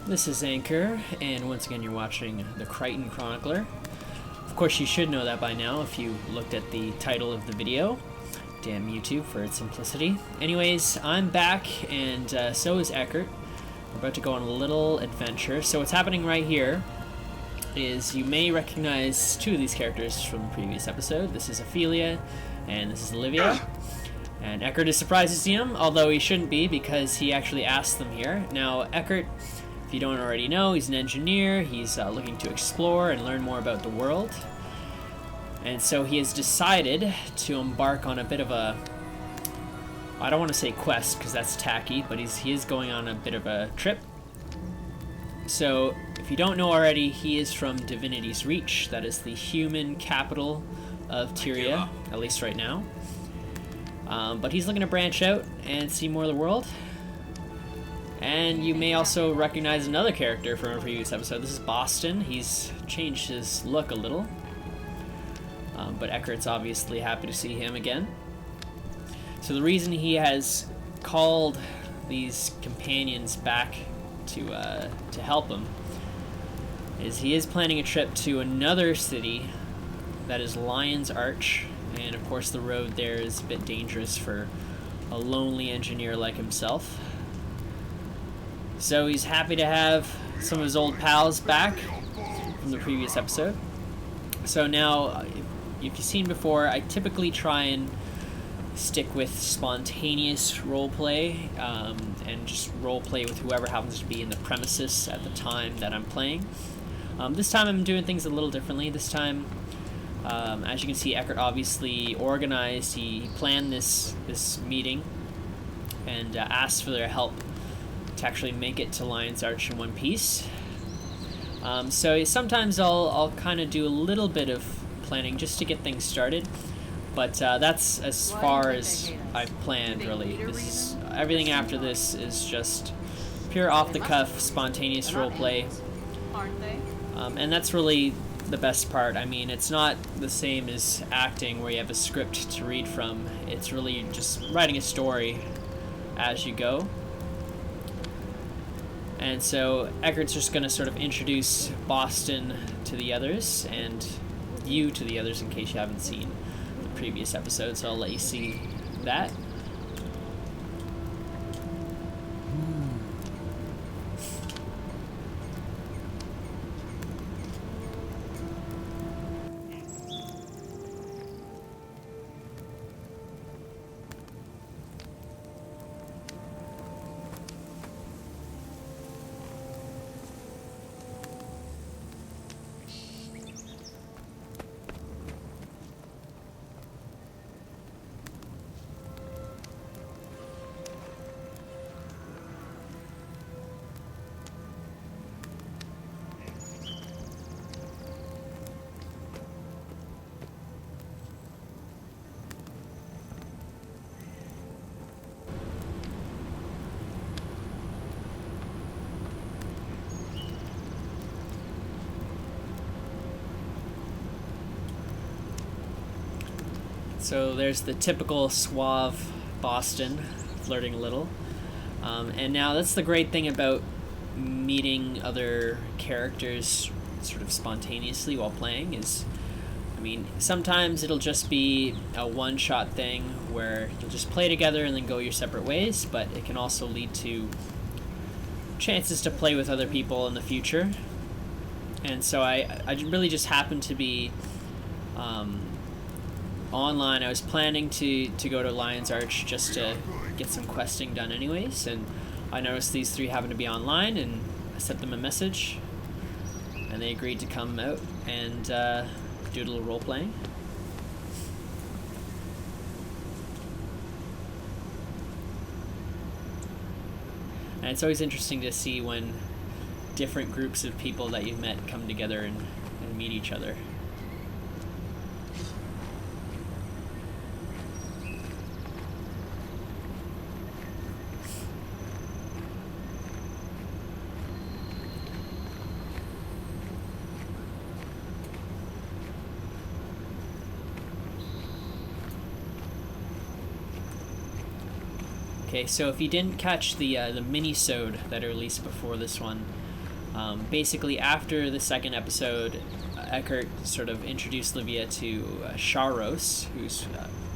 This is Anchor, and once again you're watching the Krytan Chronicler. Of course you should know that by now if you looked at the title of the video. Damn YouTube for its simplicity. Anyways, I'm back, and so is Eckhart. We're about to go on a little adventure. So what's happening right here is you may recognize two of these characters from the previous episode. This is Ophelia, and this is Olivia. And Eckhart is surprised to see them, although he shouldn't be because he actually asked them here. Now, Eckhart, if you don't already know, he's an engineer. He's looking to explore and learn more about the world. And so he has decided to embark on a bit of a, I don't want to say quest because that's tacky, but he is going on a bit of a trip. So, if you don't know already, he is from Divinity's Reach. That is the human capital of Tyria, at least right now. But he's looking to branch out and see more of the world. And you may also recognize another character from a previous episode. This is Boston. He's changed his look a little. But Eckhart's obviously happy to see him again. So the reason he has called these companions back to help him is he is planning a trip to another city that is Lion's Arch. And of course the road there is a bit dangerous for a lonely engineer like himself. So he's happy to have some of his old pals back from the previous episode. So now, if you've seen before, I typically try and stick with spontaneous roleplay and just roleplay with whoever happens to be in the premises at the time that I'm playing. This time I'm doing things a little differently. This time, as you can see, Eckhart obviously organized, he planned this meeting and asked for their help to actually make it to Lion's Arch in one piece. So sometimes I'll kind of do a little bit of planning just to get things started, but that's as far as I've planned, really. Everything after this is just pure off-the-cuff, spontaneous roleplay. And that's really the best part. I mean, it's not the same as acting where you have a script to read from. It's really just writing a story as you go. And so Eckhart's just going to sort of introduce Boston to the others and you to the others in case you haven't seen the previous episode, so I'll let you see that. So there's the typical suave Boston, flirting a little. And now that's the great thing about meeting other characters sort of spontaneously while playing is, I mean, sometimes it'll just be a one-shot thing where you'll just play together and then go your separate ways, but it can also lead to chances to play with other people in the future. And so I really just happened to be online. I was planning to go to Lion's Arch just to get some questing done anyways, and I noticed these three happened to be online, and I sent them a message, and they agreed to come out and do a little role-playing. And it's always interesting to see when different groups of people that you've met come together and meet each other. Okay, so if you didn't catch the mini-sode that I released before this one, Basically, after the second episode, Eckhart sort of introduced Livia to Sharos, who's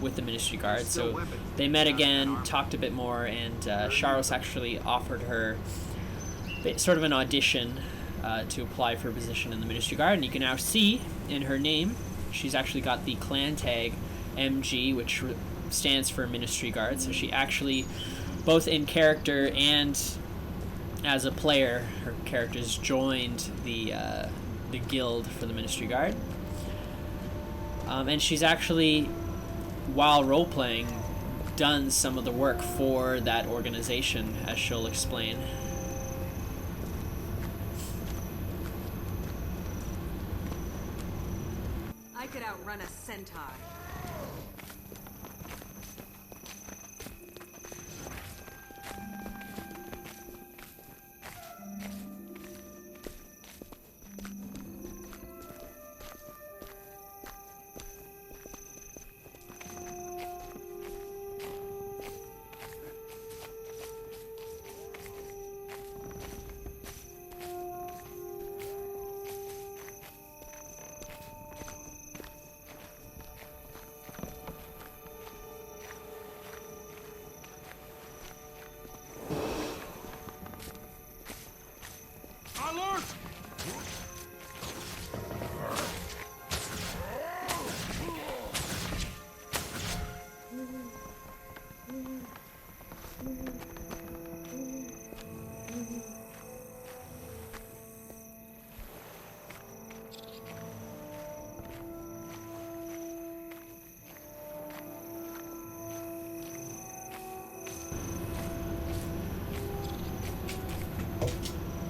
with the Ministry Guard. So they met again, talked a bit more, and Sharos actually offered her sort of an audition to apply for a position in the Ministry Guard. And you can now see in her name, she's actually got the clan tag MG, which stands for Ministry Guard. So she actually, both in character and as a player, her characters joined the guild for the Ministry Guard. And she's actually, while role-playing, done some of the work for that organization, as she'll explain. I could outrun a centaur.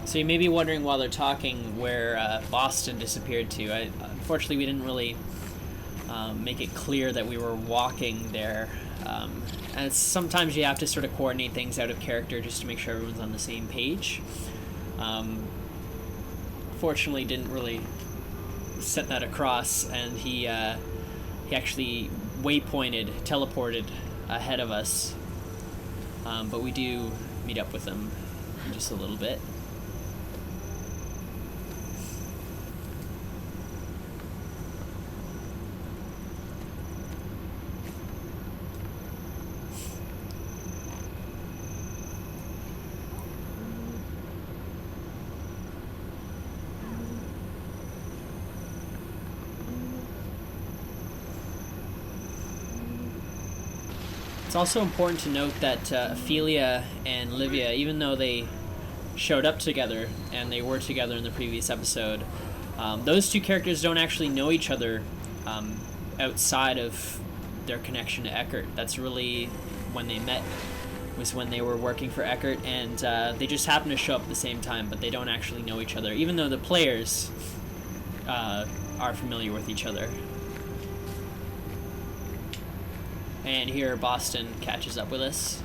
So you may be wondering while they're talking where Boston disappeared to. Unfortunately, we didn't really make it clear that we were walking there. And sometimes you have to sort of coordinate things out of character just to make sure everyone's on the same page. Fortunately, didn't really set that across, and he actually waypointed, teleported ahead of us. But we do meet up with him in just a little bit. It's also important to note that Ophelia and Livia, even though they showed up together and they were together in the previous episode, those two characters don't actually know each other outside of their connection to Eckhart. That's really when they met, was when they were working for Eckhart, and they just happen to show up at the same time, but they don't actually know each other, even though the players are familiar with each other. And here Boston catches up with us.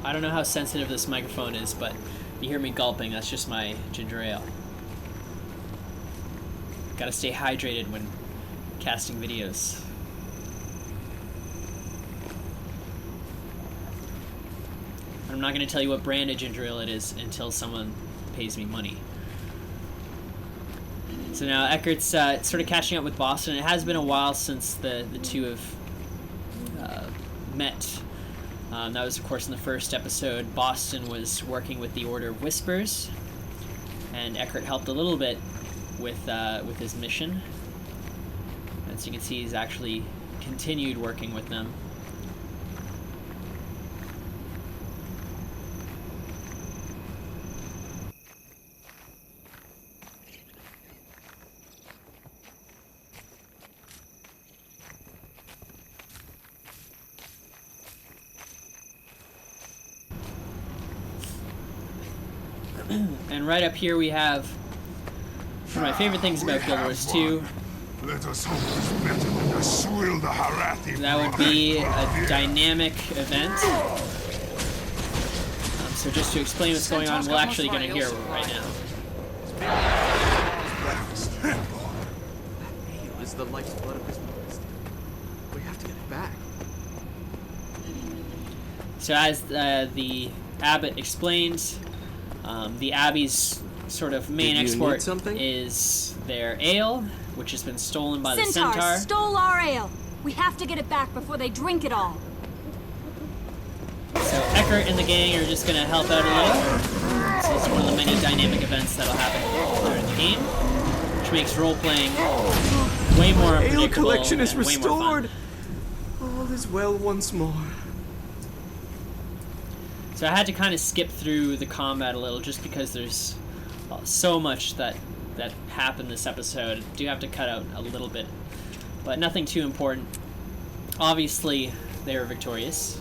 I don't know how sensitive this microphone is, but you hear me gulping, that's just my ginger ale. Gotta stay hydrated when casting videos. I'm not gonna tell you what brand of ginger ale it is until someone pays me money. So now Eckhart's sort of catching up with Boston. It has been a while since the two have met. That was, of course, in the first episode. Boston was working with the Order of Whispers, and Eckhart helped a little bit with his mission. As you can see, he's actually continued working with them. And right up here we have one of my favorite things about Guild Wars 2. Let us hope it's better than the swill the Harathi. That would be a dynamic event. So just to explain what's going on, we're actually going to hear right now. That ale is the life's blood of this monster. We have to get it back. So as the abbot explains, the abbey's sort of main export is their ale, which has been stolen by the centaur. Stole our ale. We have to get it back before they drink it all. So Eckhart and the gang are just going to help out a little. So it's one of the many dynamic events that'll happen during the game, which makes role-playing way more unpredictable. Ale collection is and way more restored. fun. All is well once more. So I had to kind of skip through the combat a little, just because there's so much that happened this episode. I do have to cut out a little bit, but nothing too important. Obviously, they were victorious.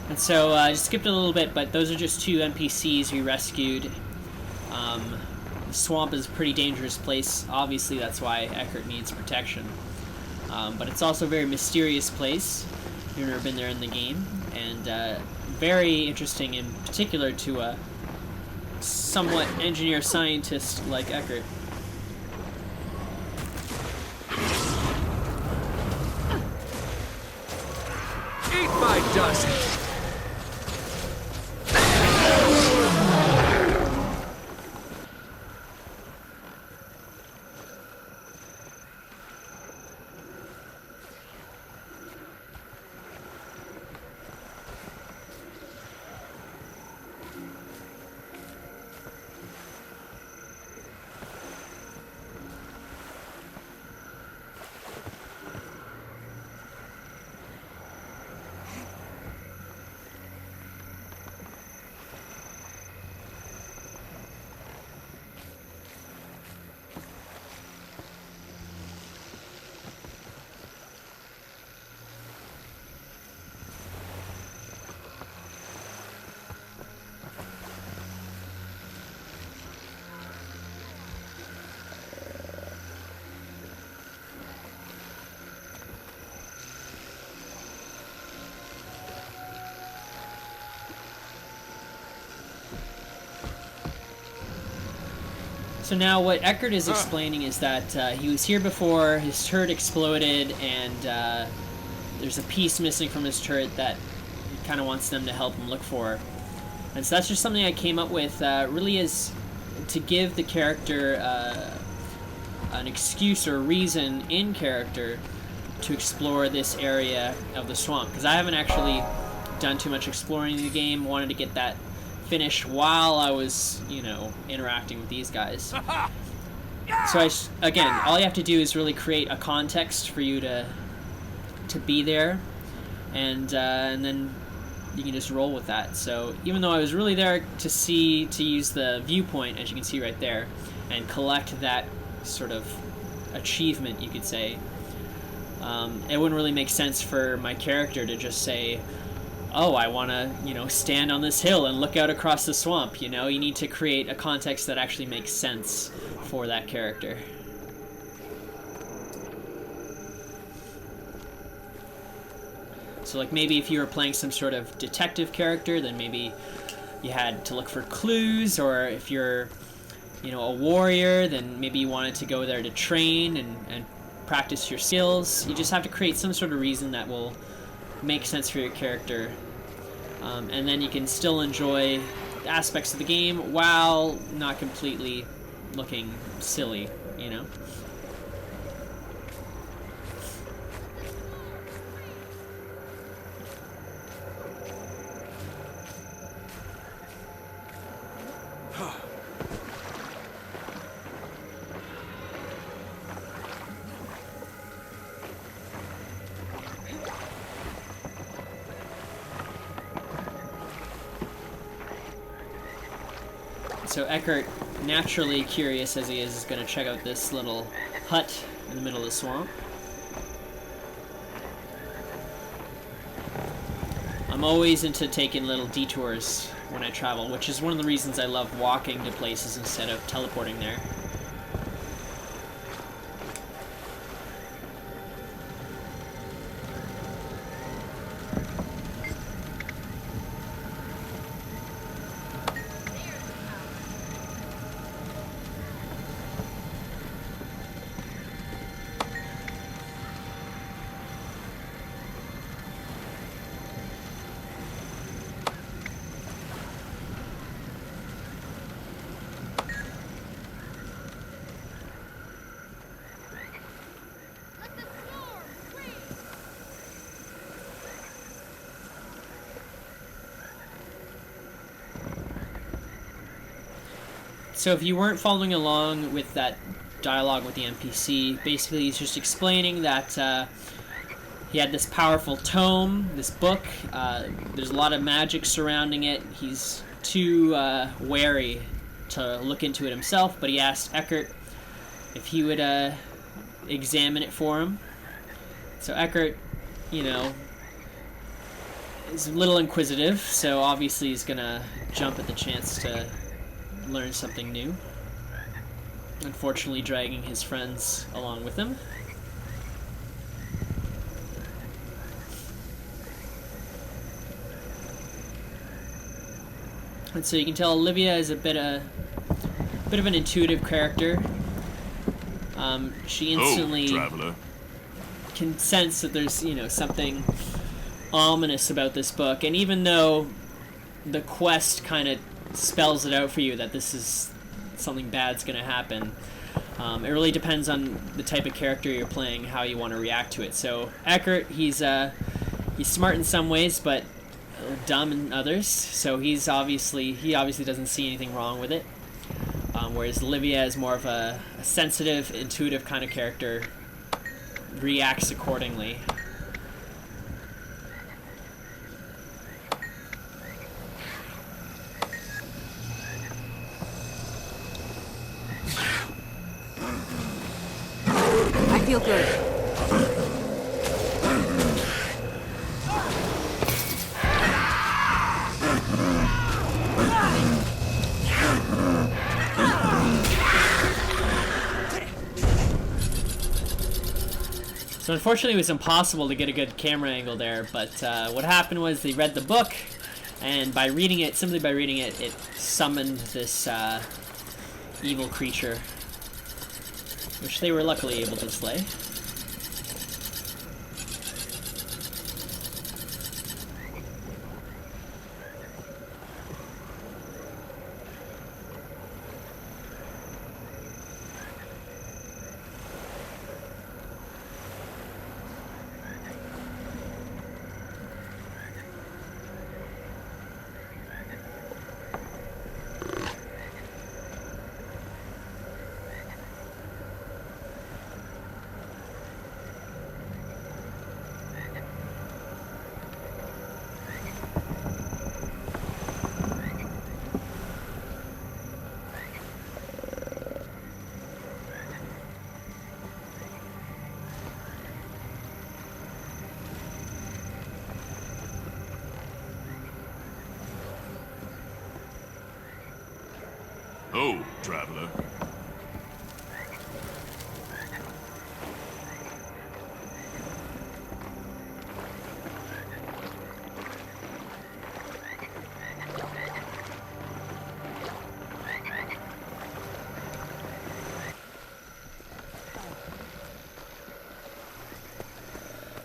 And so I just skipped a little bit, but those are just two NPCs we rescued. The swamp is a pretty dangerous place. Obviously, that's why Eckhart needs protection. But it's also a very mysterious place. You've never been there in the game. And very interesting in particular to a somewhat engineer-scientist like Eckhart. Eat my dust! So now what Eckhart is explaining is that he was here before, his turret exploded, and there's a piece missing from his turret that he kind of wants them to help him look for. And so that's just something I came up with, really is to give the character an excuse or a reason in character to explore this area of the swamp. Because I haven't actually done too much exploring in the game, wanted to get that finished while I was, you know, interacting with these guys. So again, all you have to do is really create a context for you to be there, and then you can just roll with that. So even though I was really there to use the viewpoint, as you can see right there, and collect that sort of achievement, you could say, it wouldn't really make sense for my character to just say, oh, I want to, you know, stand on this hill and look out across the swamp. You know, you need to create a context that actually makes sense for that character. So like maybe if you were playing some sort of detective character, then maybe you had to look for clues, or if you're, you know, a warrior, then maybe you wanted to go there to train and practice your skills. You just have to create some sort of reason that will make sense for your character And then you can still enjoy aspects of the game while not completely looking silly, you know? So Eckhart, naturally curious as he is going to check out this little hut in the middle of the swamp. I'm always into taking little detours when I travel, which is one of the reasons I love walking to places instead of teleporting there. So if you weren't following along with that dialogue with the NPC, basically he's just explaining that he had this powerful tome, this book. There's a lot of magic surrounding it. He's too wary to look into it himself, but he asked Eckhart if he would examine it for him. So Eckhart, you know, is a little inquisitive, so obviously he's gonna jump at the chance to learn something new. Unfortunately, dragging his friends along with him. And so you can tell Olivia is a bit of an intuitive character. She instantly can sense that there's, you know, something ominous about this book, and even though the quest kind of spells it out for you that this is something bad's gonna happen, it really depends on the type of character you're playing, how you want to react to it. So Eckhart, he's smart in some ways, but dumb in others. So he obviously doesn't see anything wrong with it. Whereas Olivia is more of a sensitive, intuitive kind of character, reacts accordingly. I feel good. So unfortunately it was impossible to get a good camera angle there, but what happened was they read the book, and simply by reading it, it summoned this evil creature, which they were luckily able to slay. Oh, traveler.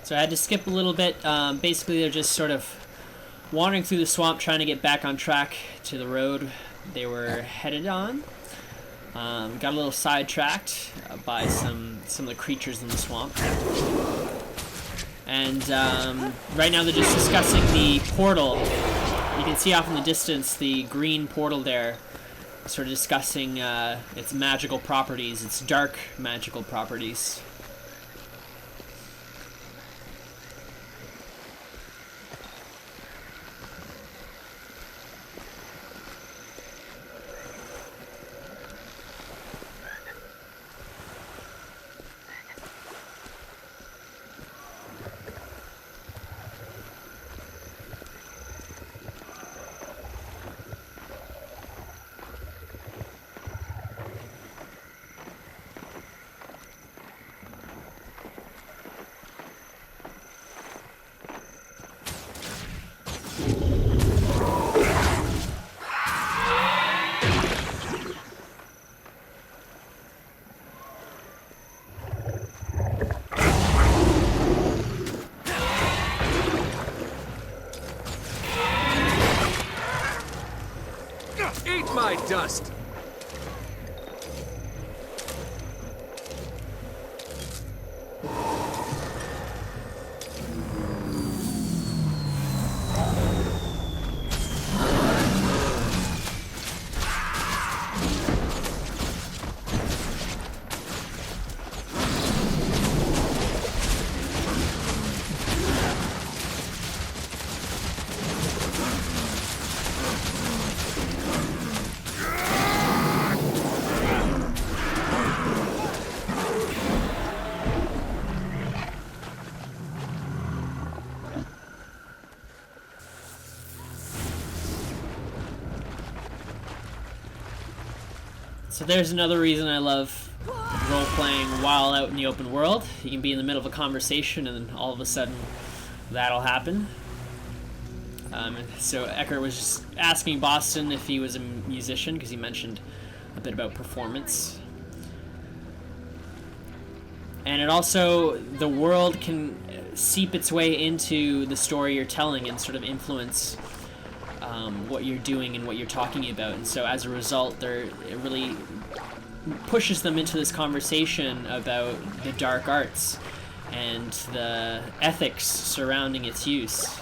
So I had to skip a little bit. Basically, they're just sort of wandering through the swamp, trying to get back on track to the road they were headed on. Got a little sidetracked by some of the creatures in the swamp. And right now they're just discussing the portal. You can see off in the distance the green portal there, sort of discussing its magical properties, its dark magical properties. Eat my dust! So there's another reason I love role-playing while out in the open world. You can be in the middle of a conversation and then all of a sudden that'll happen. So Eckhart was just asking Boston if he was a musician, because he mentioned a bit about performance. And it also, the world can seep its way into the story you're telling and sort of influence what you're doing and what you're talking about. And so as a result, it really pushes them into this conversation about the dark arts and the ethics surrounding its use.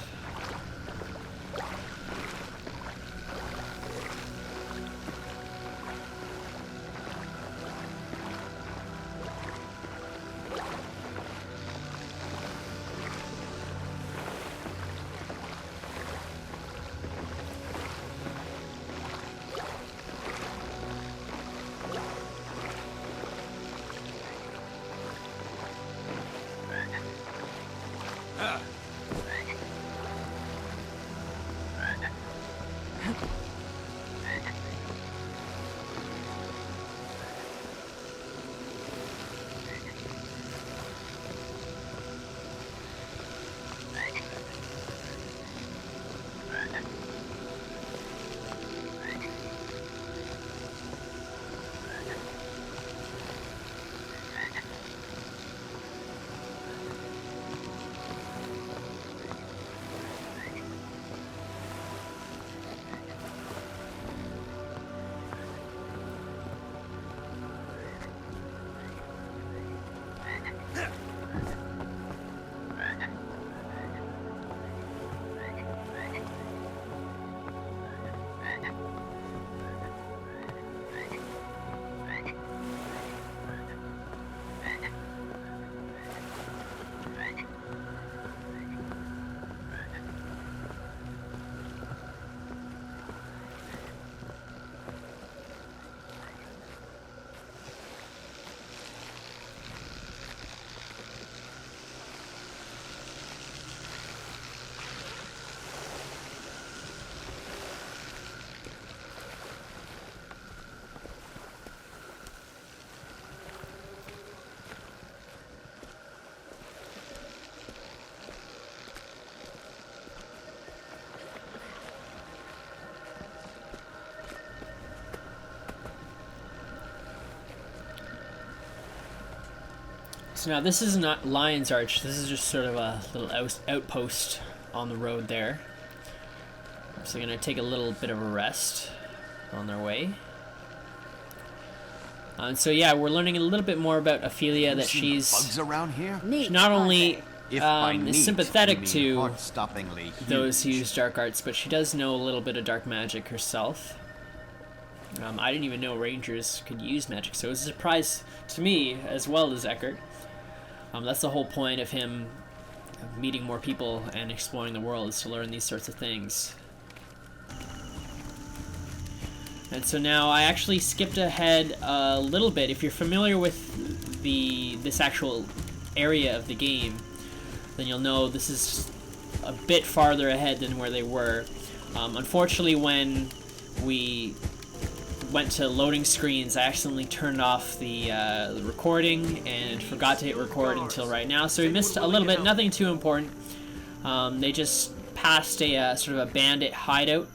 So now this is not Lion's Arch, this is just sort of a little outpost on the road there. So they're going to take a little bit of a rest on their way. So yeah, we're learning a little bit more about Ophelia, that she's bugs around here. not only Is sympathetic to heart-stoppingly those who use dark arts, but she does know a little bit of dark magic herself. I didn't even know rangers could use magic, so it was a surprise to me as well as Eckhart. That's the whole point of him meeting more people and exploring the world, is to learn these sorts of things. And so now I actually skipped ahead a little bit. If you're familiar with this actual area of the game, then you'll know this is a bit farther ahead than where they were. Unfortunately, when we went to loading screens, I accidentally turned off the recording and forgot to hit record until right now. So we missed a little bit, nothing too important. They just passed a sort of a bandit hideout,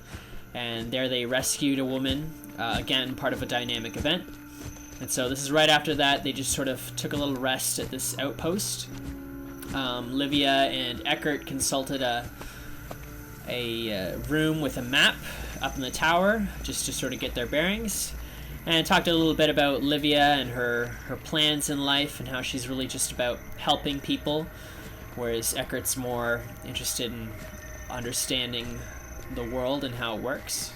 and there they rescued a woman, again, part of a dynamic event. And so this is right after that. They just sort of took a little rest at this outpost. Livia and Eckhart consulted a room with a map up in the tower, just to sort of get their bearings, and talked a little bit about Livia and her plans in life, and how she's really just about helping people, whereas Eckhart's more interested in understanding the world and how it works.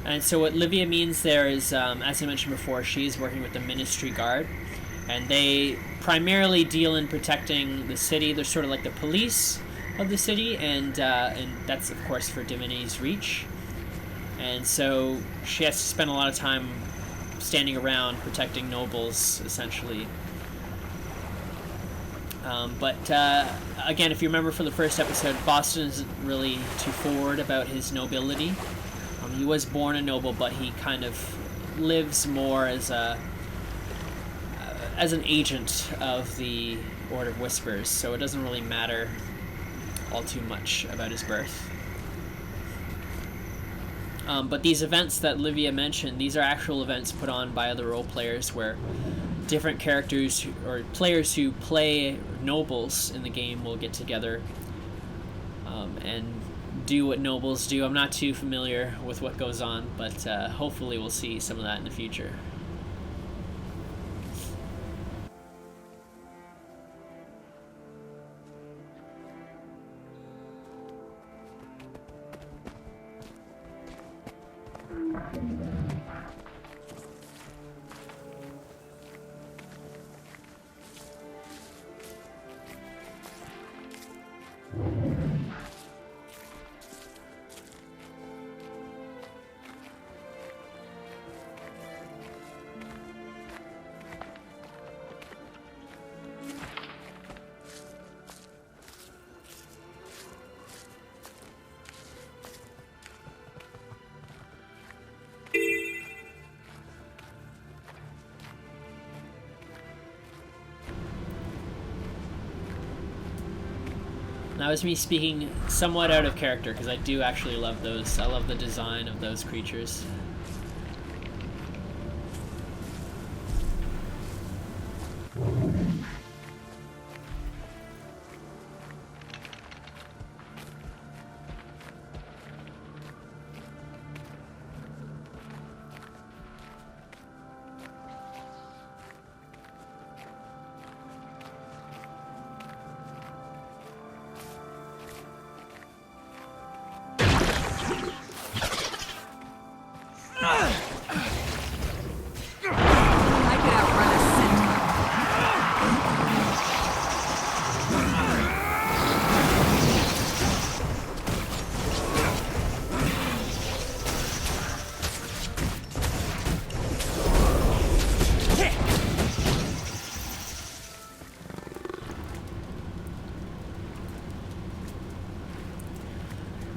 And so what Livia means there is, as I mentioned before, she's working with the Ministry Guard, and they primarily deal in protecting the city. They're sort of like the police of the city, and that's, of course, for Divinity's Reach. And so she has to spend a lot of time standing around protecting nobles, essentially. But again, if you remember from the first episode, Boston isn't really too forward about his nobility. He was born a noble, but he kind of lives more as an agent of the Order of Whispers, so it doesn't really matter all too much about his birth. But these events that Livia mentioned, these are actual events put on by other role players, where different characters or players who play nobles in the game will get together and do what nobles do. I'm not too familiar with what goes on, but hopefully we'll see some of that in the future. That was me speaking somewhat out of character, because I do actually love those. I love the design of those creatures.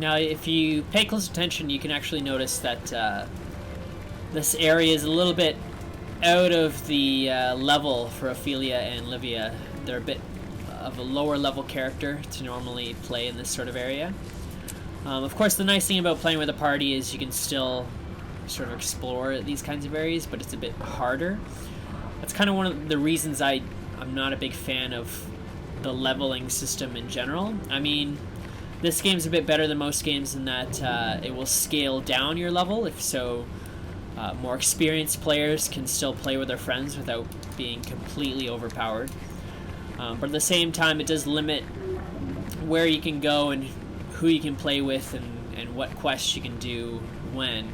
Now, if you pay close attention, you can actually notice that this area is a little bit out of the level for Ophelia and Livia. They're a bit of a lower level character to normally play in this sort of area. Of course, the nice thing about playing with a party is you can still sort of explore these kinds of areas, but it's a bit harder. That's kind of one of the reasons I'm not a big fan of the leveling system in general. I mean, this game's a bit better than most games in that it will scale down your level, if so more experienced players can still play with their friends without being completely overpowered. But at the same time, it does limit where you can go and who you can play with and what quests you can do when.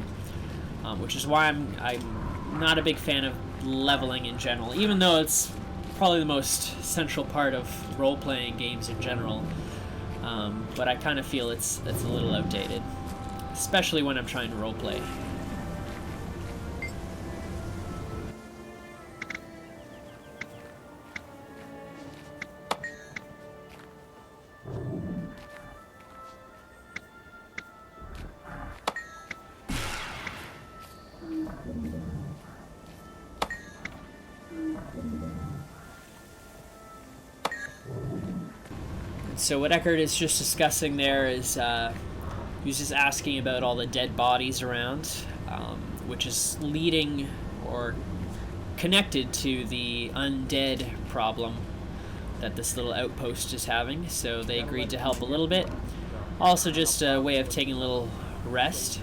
Which is why I'm not a big fan of leveling in general, even though it's probably the most central part of role-playing games in general. But I kind of feel it's a little outdated, especially when I'm trying to roleplay. So what Eckhart is just discussing there is he was just asking about all the dead bodies around, which is leading or connected to the undead problem that this little outpost is having. So they agreed to help a little bit. Also just a way of taking a little rest.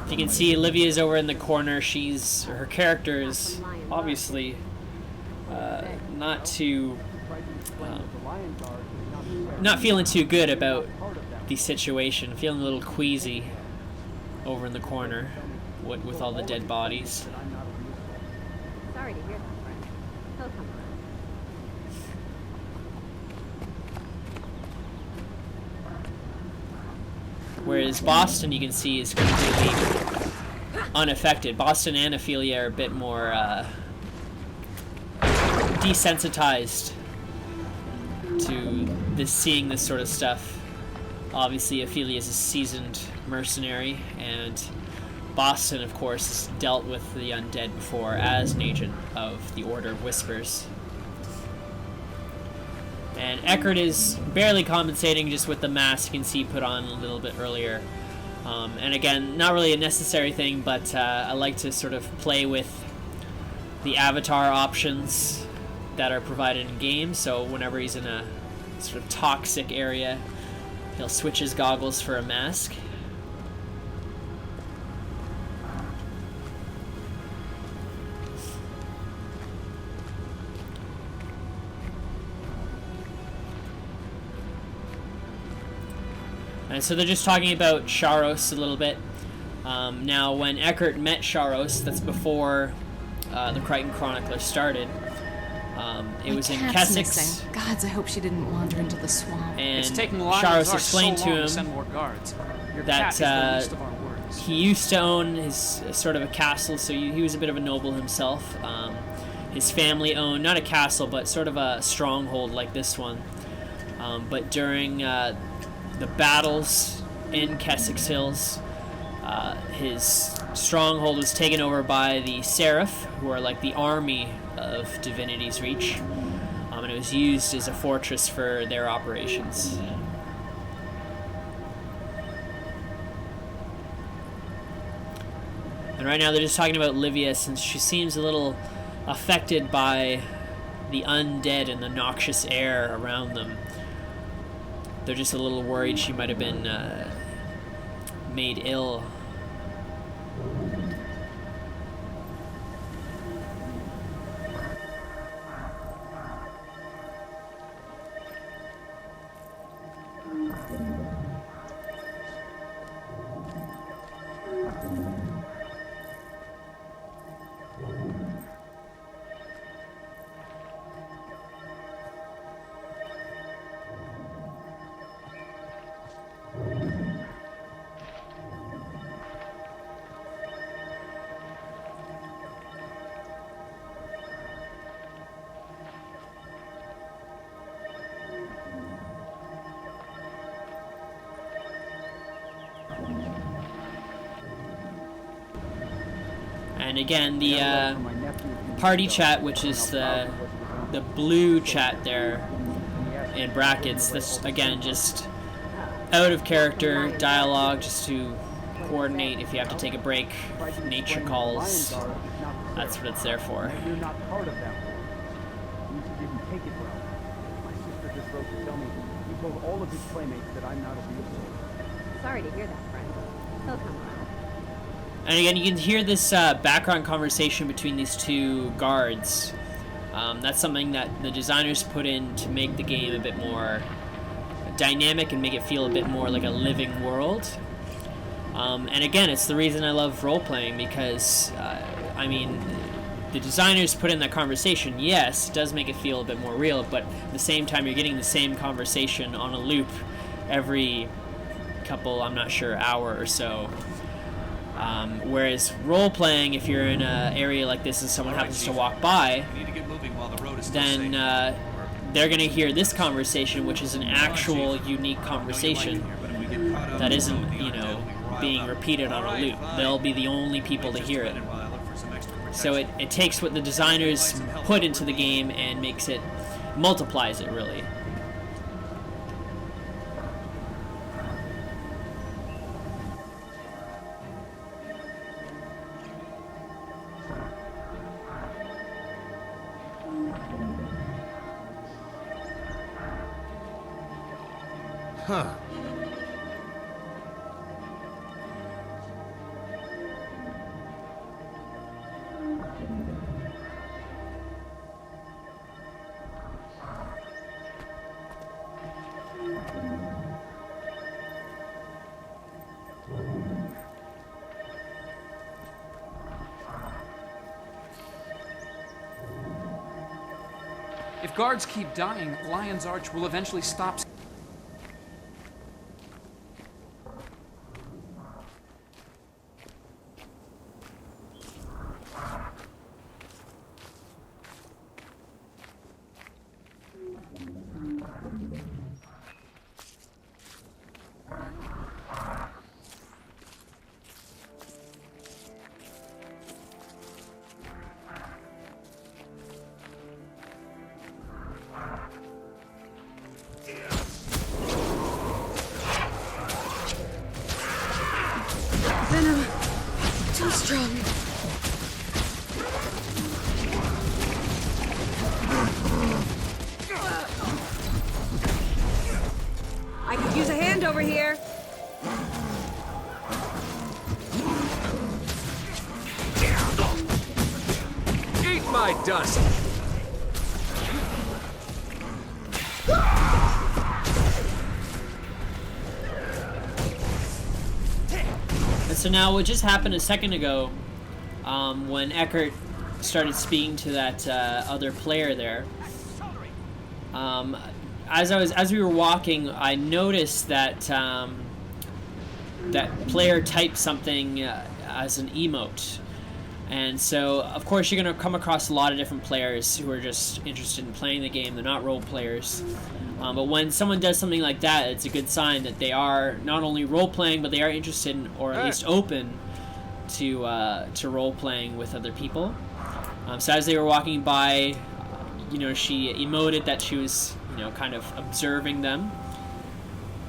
If you can see, Olivia's over in the corner. Her character is obviously not feeling too good about the situation, feeling a little queasy over in the corner with all the dead bodies. Sorry to hear that, friend. He'll come around. Whereas Boston, you can see, is completely unaffected. Boston and Ophelia are a bit more desensitized to seeing this sort of stuff. Obviously, Ophelia is a seasoned mercenary, and Boston, of course, has dealt with the undead before as an agent of the Order of Whispers. And Eckhart is barely compensating just with the mask you can see put on a little bit earlier. And again, not really a necessary thing, but I like to sort of play with the avatar options that are provided in game. So whenever he's in a sort of toxic area, he'll switch his goggles for a mask. And so they're just talking about Sharos a little bit. Now, when Eckhart met Sharos, that's before the Krytan Chronicler started. It was in Kessex. Gods, I hope she didn't wander into the swamp. And It's taking Sharos explained to him send more guards. Your that cat is the least of our worries. he used to own his sort of a castle, so he was a bit of a noble himself. His family owned not a castle, but sort of a stronghold like this one. But during the battles in Kessex Hills, his stronghold was taken over by the Seraph, who are like the army of Divinity's Reach, and it was used as a fortress for their operations. And right now they're just talking about Livia, since she seems a little affected by the undead and the noxious air around them. They're just a little worried she might have been made ill. And again, the party chat, which is the blue chat there in brackets, this again just out of character dialogue, just to coordinate if you have to take a break, if nature calls. That's what it's there for. You're not part of them. You didn't take it well. My sister just wrote to tell me he told all of his playmates that I'm not a real soul. Sorry to hear that, friend. He'll come around. And again, you can hear this background conversation between these two guards. That's something that the designers put in to make the game a bit more dynamic and make it feel a bit more like a living world. And again, it's the reason I love role-playing, because, I mean, the designers put in that conversation. Yes, it does make it feel a bit more real, but at the same time, you're getting the same conversation on a loop every couple, I'm not sure, hour or so. Whereas role-playing, if you're in an area like this and someone happens to walk by, then they're going to hear this conversation, which is an actual unique conversation that isn't, you know, being repeated on a loop. They'll be the only people to hear it. So it takes what the designers put into the game and multiplies it, really. Huh. If guards keep dying, Lion's Arch will eventually stop. Venom, too strong. I could use a hand over here. Eat my dust! And so now what just happened a second ago, when Eckhart started speaking to that other player there, as we were walking, I noticed that that player typed something as an emote. And so, of course, you're going to come across a lot of different players who are just interested in playing the game. They're not role players. But when someone does something like that, it's a good sign that they are not only role-playing, but they are interested in, or at least open to role-playing with other people. So as they were walking by, you know, she emoted that she was, you know, kind of observing them.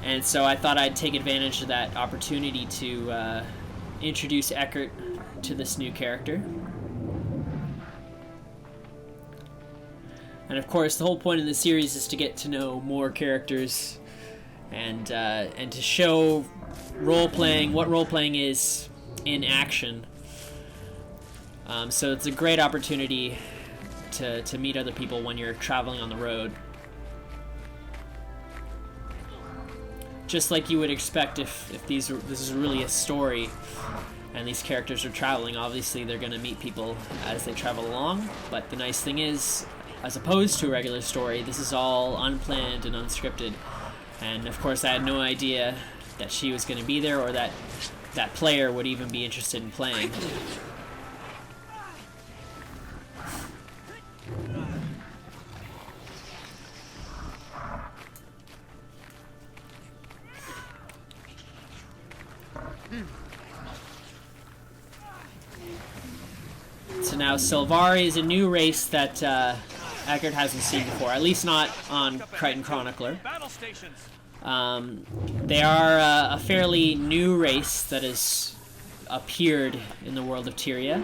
And so I thought I'd take advantage of that opportunity to introduce Eckhart to this new character. And of course, the whole point of the series is to get to know more characters and to show role-playing, what role-playing is in action. So it's a great opportunity to meet other people when you're traveling on the road. Just like you would expect if this is really a story and these characters are traveling, obviously they're going to meet people as they travel along. But the nice thing is, as opposed to a regular story, this is all unplanned and unscripted. And of course I had no idea that she was going to be there, or that that player would even be interested in playing. So now Sylvari is a new race that Eckhart hasn't seen before, at least not on Krytan Chronicler. They are a fairly new race that has appeared in the world of Tyria.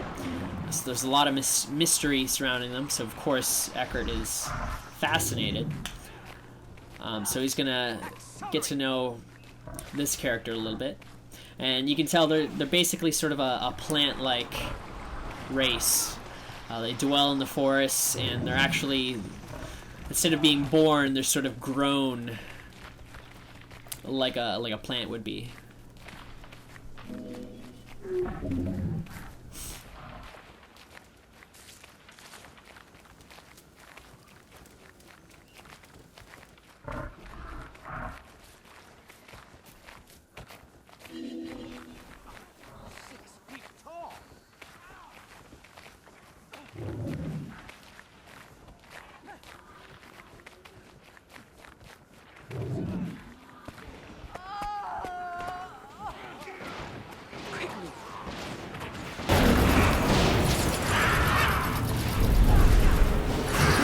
So there's a lot of mystery surrounding them, so of course Eckhart is fascinated. So he's gonna get to know this character a little bit. And you can tell they're basically sort of a plant-like race. They dwell in the forests, and they're actually, instead of being born, they're sort of grown like a plant would be.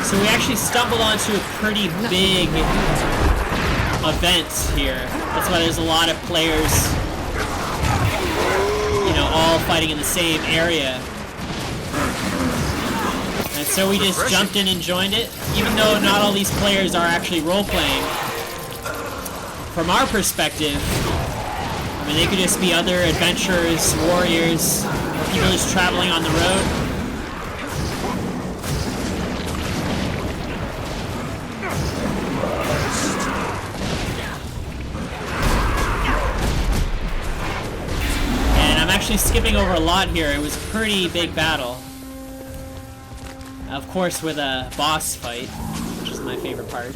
So we actually stumbled onto a pretty big event here. That's why there's a lot of players, you know, all fighting in the same area. And so we just jumped in and joined it, even though not all these players are actually role-playing. From our perspective, I mean, they could just be other adventurers, warriors, people just traveling on the road. Actually skipping over a lot here. It was a pretty big battle. Of course with a boss fight, which is my favorite part.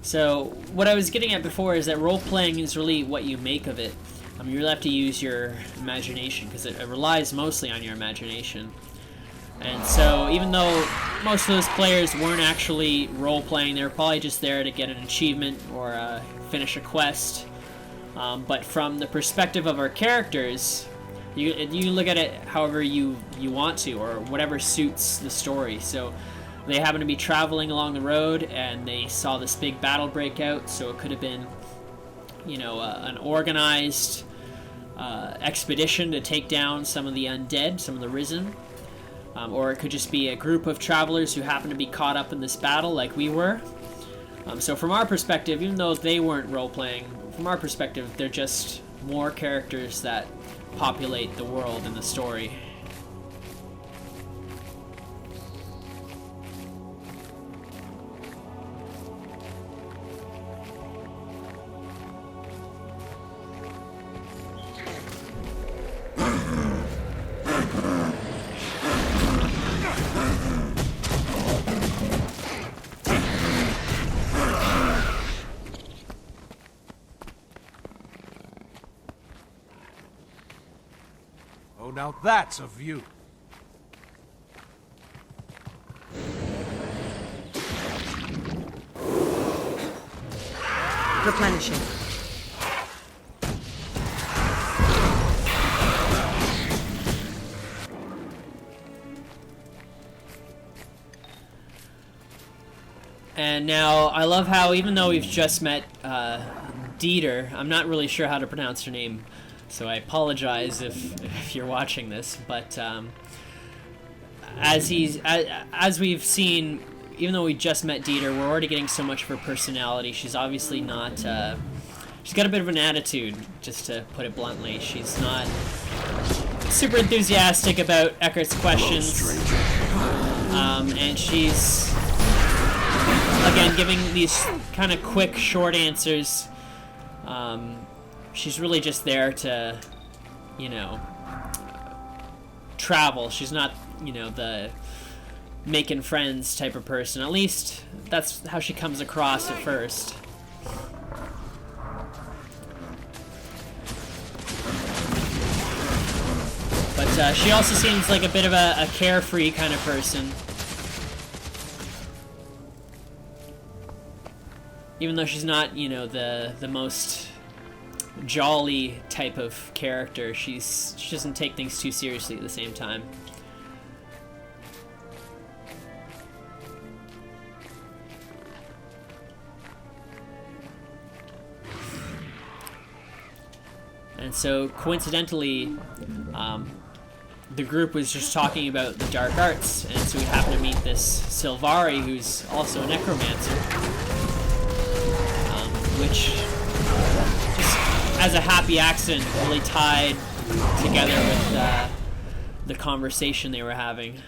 So what I was getting at before is that role-playing is really what you make of it. You really have to use your imagination, because it relies mostly on your imagination. And so even though most of those players weren't actually role-playing, they were probably just there to get an achievement or finish a quest. But from the perspective of our characters, you look at it however you want to, or whatever suits the story. So they happened to be traveling along the road, and they saw this big battle break out, so it could have been, you know, an organized expedition to take down some of the undead, some of the risen. Or it could just be a group of travelers who happened to be caught up in this battle like we were. So from our perspective, even though they weren't role-playing, from our perspective, they're just more characters that populate the world and the story. Oh, now that's a view. Replenishing. And now, I love how, even though we've just met Dieter, I'm not really sure how to pronounce her name, so I apologize if you're watching this, but as we've seen, even though we just met Dieter, we're already getting so much of her personality. She's obviously not, she's got a bit of an attitude, just to put it bluntly. She's not super enthusiastic about Eckhart's questions, and she's, again, giving these kind of quick, short answers. She's really just there to, you know, travel. She's not, you know, the making friends type of person. At least that's how she comes across at first. But she also seems like a bit of a carefree kind of person. Even though she's not, you know, the most jolly type of character, she doesn't take things too seriously at the same time. And so, coincidentally, the group was just talking about the dark arts, and so we happen to meet this Sylvari, who's also a necromancer, which, just as a happy accident, really tied together with the conversation they were having.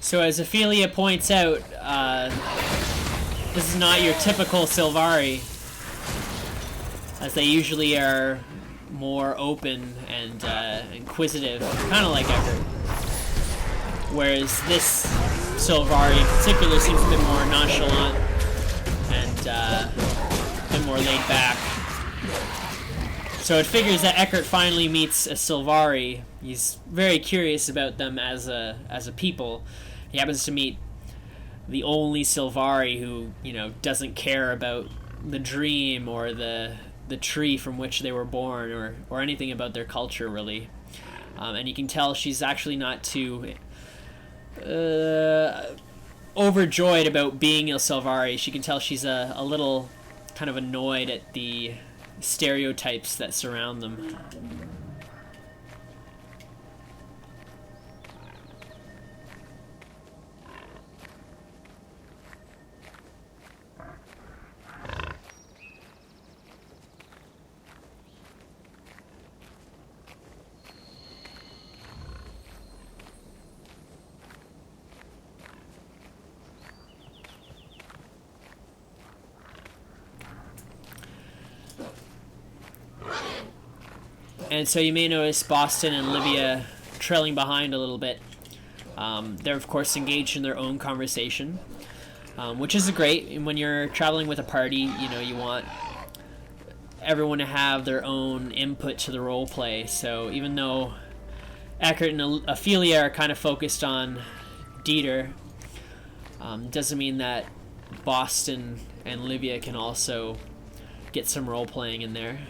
So as Ophelia points out, this is not your typical Sylvari, as they usually are more open and inquisitive, kind of like Eckhart. Whereas this Sylvari in particular seems a bit more nonchalant and a bit more laid back. So it figures that Eckhart finally meets a Sylvari. He's very curious about them as a people. He happens to meet the only Sylvari who, you know, doesn't care about the dream or the tree from which they were born or anything about their culture, really. And you can tell she's actually not too overjoyed about being a Sylvari. She can tell she's a little kind of annoyed at the stereotypes that surround them. And so you may notice Boston and Livia trailing behind a little bit. They're of course engaged in their own conversation, which is great. And when you're traveling with a party, you know, you want everyone to have their own input to the role play. So even though Eckhart and Ophelia are kind of focused on Dieter, doesn't mean that Boston and Livia can also get some role playing in there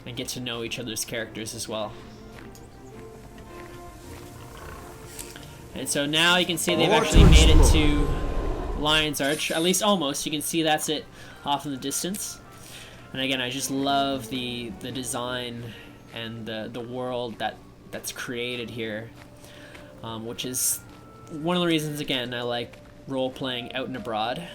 and get to know each other's characters as well. And so now you can see they've actually made it to Lion's Arch, at least almost. You can see that's it off in the distance. And again, I just love the design and the world that's created here, which is one of the reasons, again, I like role-playing out and abroad.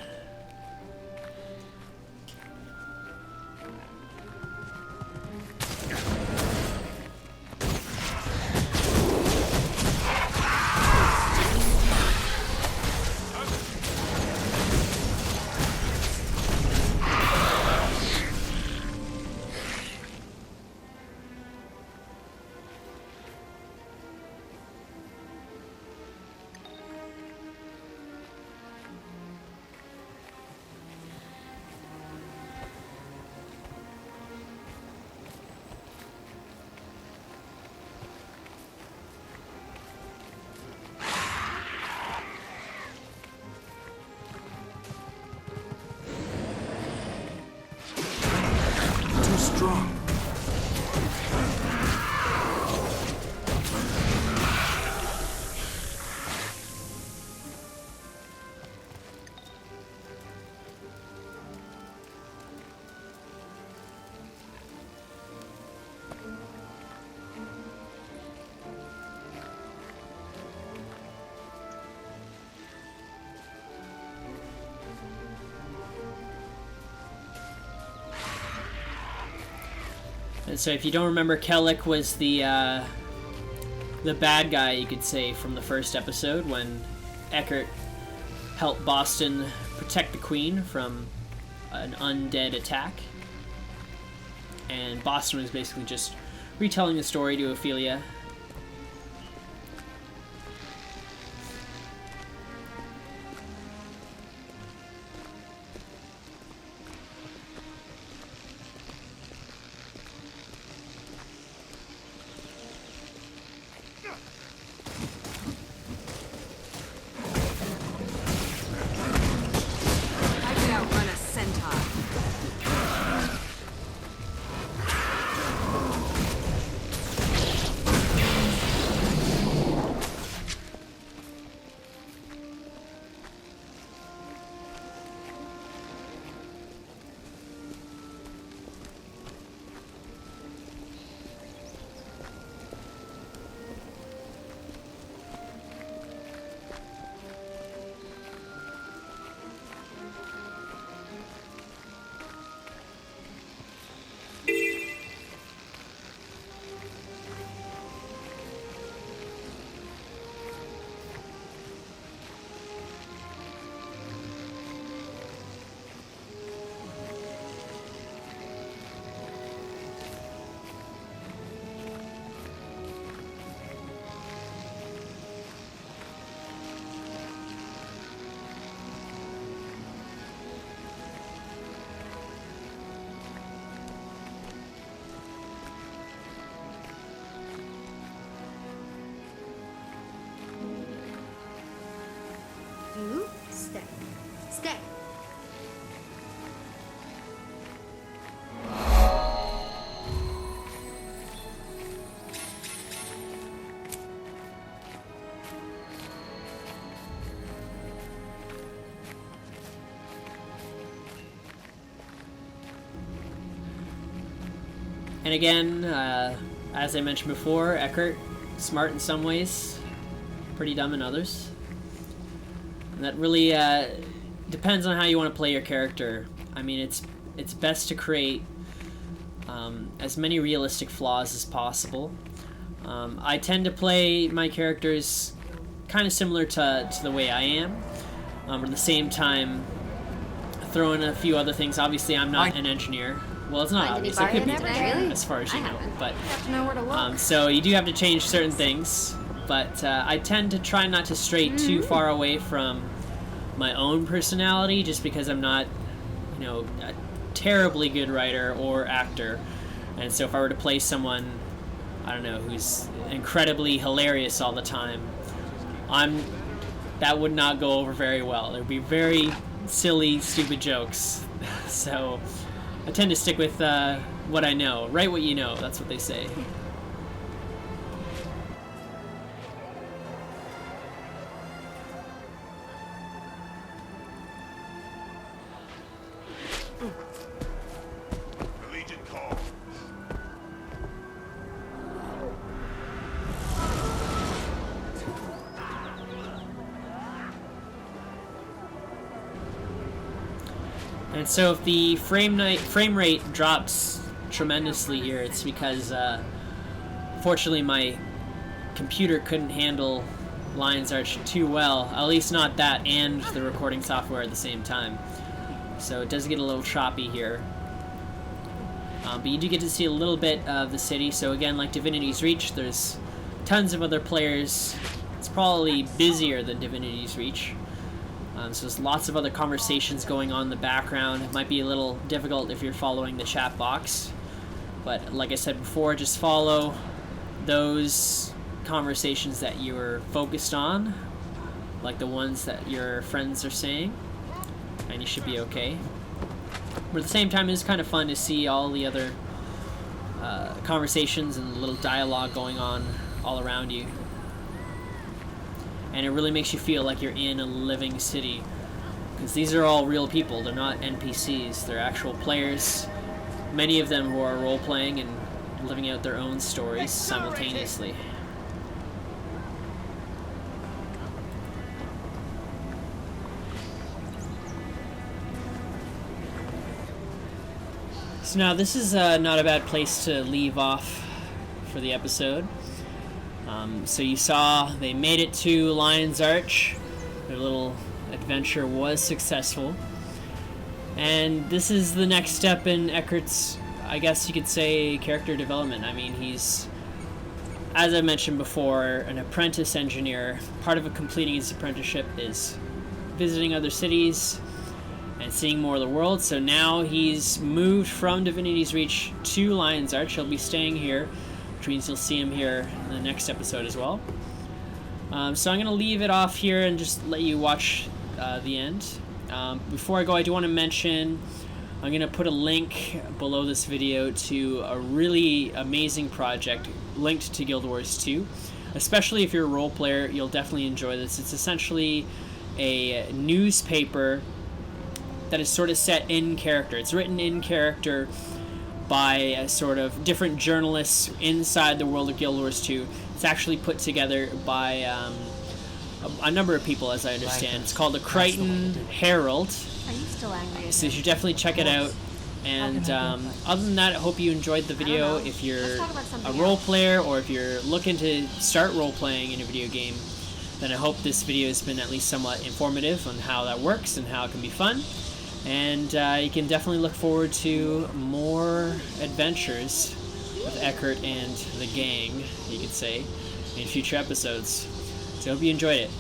strong. And so if you don't remember, Kellic was the bad guy, you could say, from the first episode when Eckhart helped Boston protect the Queen from an undead attack. And Boston was basically just retelling the story to Ophelia. I could outrun a centaur. You stay. Stay. And again, as I mentioned before, Eckhart, smart in some ways, pretty dumb in others. And that really depends on how you want to play your character. I mean, it's best to create as many realistic flaws as possible. I tend to play my characters kind of similar to the way I am, but at the same time, throw in a few other things. Obviously, I'm not an engineer. Well, it's not obvious. It could be as far as you know. But so you do have to change certain things. But I tend to try not to stray too far away from my own personality, just because I'm not, you know, a terribly good writer or actor. And so if I were to play someone, I don't know, who's incredibly hilarious all the time, that would not go over very well. There would be very silly, stupid jokes. So I tend to stick with what I know. Write what you know, that's what they say. The Legion call. And so if the frame rate drops tremendously here, it's because fortunately my computer couldn't handle Lion's Arch too well, at least not that and the recording software at the same time. So it does get a little choppy here. But you do get to see a little bit of the city. So again, like Divinity's Reach, there's tons of other players. It's probably busier than Divinity's Reach. So there's lots of other conversations going on in the background. It might be a little difficult if you're following the chat box. But like I said before, just follow those conversations that you're focused on, like the ones that your friends are saying, and you should be okay. But at the same time, it's kind of fun to see all the other conversations and little dialogue going on all around you. And it really makes you feel like you're in a living city. Because these are all real people. They're not NPCs. They're actual players. Many of them who are role-playing and living out their own stories simultaneously. So now this is not a bad place to leave off for the episode. So you saw they made it to Lion's Arch. Their little adventure was successful. And this is the next step in Eckhart's, I guess you could say, character development. I mean, he's, as I mentioned before, an apprentice engineer. Part of completing his apprenticeship is visiting other cities and seeing more of the world. So now he's moved from Divinity's Reach to Lion's Arch. He'll be staying here, which means you'll see him here in the next episode as well. So I'm going to leave it off here and just let you watch the end. Before I go, I do want to mention I'm going to put a link below this video to a really amazing project linked to Guild Wars 2. Especially if you're a role player, you'll definitely enjoy this. It's essentially a newspaper that is sort of set in character. It's written in character by sort of different journalists inside the world of Guild Wars 2. It's actually put together by a number of people, as I understand. It's called the Krytan Herald. Are you still angry? So you should definitely check it out. And other than that, I hope you enjoyed the video. If you're a role player or if you're looking to start role playing in a video game, then I hope this video has been at least somewhat informative on how that works and how it can be fun. And you can definitely look forward to more adventures with Eckhart and the gang, you could say, in future episodes. So I hope you enjoyed it.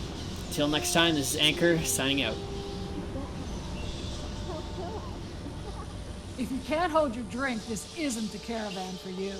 Until next time, this is Anchor, signing out. If you can't hold your drink, this isn't the caravan for you.